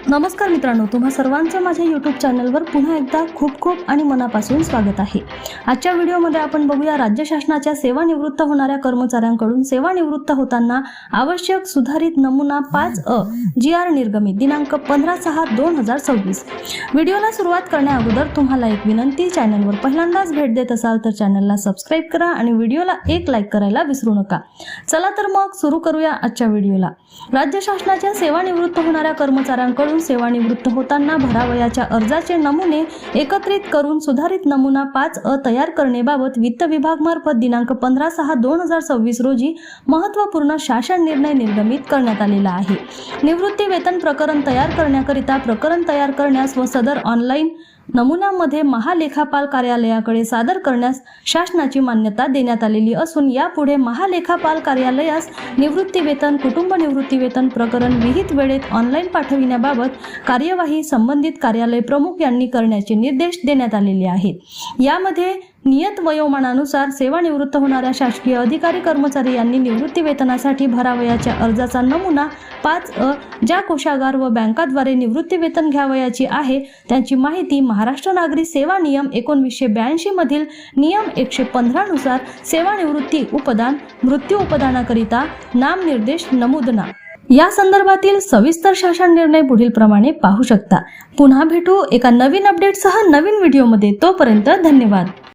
नमस्कार मित्रांनो, तुम्हा सर्वांचं माझ्या यूट्यूब चॅनलवर पुन्हा एकदा खूप खूप आणि मनापासून स्वागत आहे। आजच्या व्हिडिओमध्ये आपण बघूया राज्य शासनाच्या सेवानिवृत्त होणाऱ्या कर्मचाऱ्यांकडून सेवानिवृत्त होताना आवश्यक सुधारित नमुना 5A GR निर्गमित दिनांक 15/6/2026। व्हिडिओला सुरुवात करण्याअगोदर तुम्हाला एक विनंती, चॅनलवर पहिल्यांदाच भेट देत असाल तर चॅनलला सबस्क्राइब करा आणि व्हिडिओला एक लाईक करायला विसरू नका। चला तर मग सुरू करूया आजच्या व्हिडिओला। राज्य शासनाच्या सेवानिवृत्त होणाऱ्या कर्मचाऱ्यांकडून सेवानिवृत्त होताना भरावयाच्या अर्जाचे नमुने एकत्रित करून सुधारित नमुना 5A तयार करण्याबाबत वित्त विभागामार्फत दिनांक 15/6/2026 रोजी महत्त्वपूर्ण शासन निर्णय निर्गमित करण्यात आलेला आहे। निवृत्ती वेतन प्रकरण तयार करण्याकरिता प्रकरण तयार करण्यास व सदर ऑनलाईन नमुन्यामध्ये महालेखापाल कार्यालयाकडे सादर करण्यास शासनाची मान्यता देण्यात आलेली असून यापुढे महालेखापाल कार्यालयास निवृत्ती वेतन कुटुंब निवृत्ती वेतन प्रकरण विहित वेळेत ऑनलाईन पाठविण्याबाबत कार्यवाही संबंधित कार्यालय प्रमुख यांनी करण्याचे निर्देश देण्यात आलेले आहेत। यामध्ये नियत वयोमानानुसार सेवानिवृत्त होणाऱ्या शासकीय अधिकारी कर्मचारी यांनी निवृत्ती वेतनासाठी भरावयाच्या अर्जाचा नमुना 5A ज्या कोषागार व बँकाद्वारे निवृत्ती वेतन घ्यावयाची आहे त्यांची माहिती महाराष्ट्र नागरी सेवा नियम 1982 मधील नियम 115 नुसार सेवानिवृत्ती उपदान मृत्यू उपदानाकरिता नामनिर्देश नमूदना या संदर्भातील सविस्तर शासन निर्णय पुढील प्रमाणे पाहू शकता। पुन्हा भेटू एका नवीन अपडेटसह नवीन व्हिडिओमध्ये। तोपर्यंत धन्यवाद।